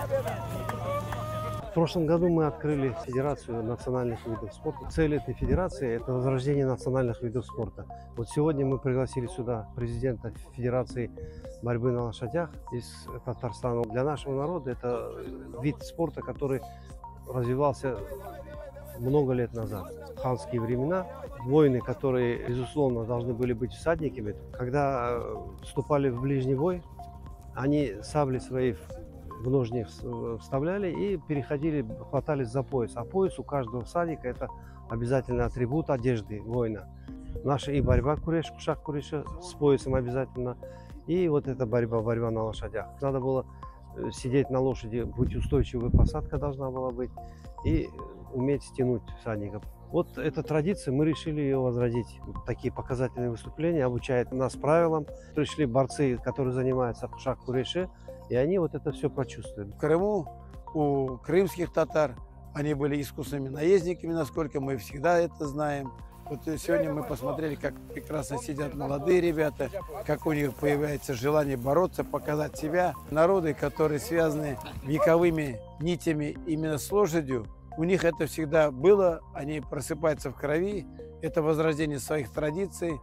В прошлом году мы открыли Федерацию национальных видов спорта. Цель этой федерации – это возрождение национальных видов спорта. Вот сегодня мы пригласили сюда президента Федерации борьбы на лошадях из Татарстана. Для нашего народа это вид спорта, который развивался много лет назад. В ханские времена воины, которые, безусловно, должны были быть всадниками, когда вступали в ближний бой, они сабли свои в ножни вставляли и переходили, хватались за пояс. А пояс у каждого всадника – это обязательно атрибут одежды воина. Наша и борьба куреш, кушак куреша с поясом обязательно. И вот эта борьба на лошадях. Надо было сидеть на лошади, быть устойчивой, посадка должна была быть и уметь стянуть всадника. Вот эта традиция, мы решили ее возродить. Такие показательные выступления обучают нас правилам. Пришли борцы, которые занимаются кушак-куреше, и они вот это все прочувствуют. В Крыму у крымских татар они были искусными наездниками, насколько мы всегда это знаем. Вот сегодня мы посмотрели, как прекрасно сидят молодые ребята, как у них появляется желание бороться, показать себя. Народы, которые связаны вековыми нитями именно с лошадью, у них это всегда было, они просыпаются в крови, это возрождение своих традиций.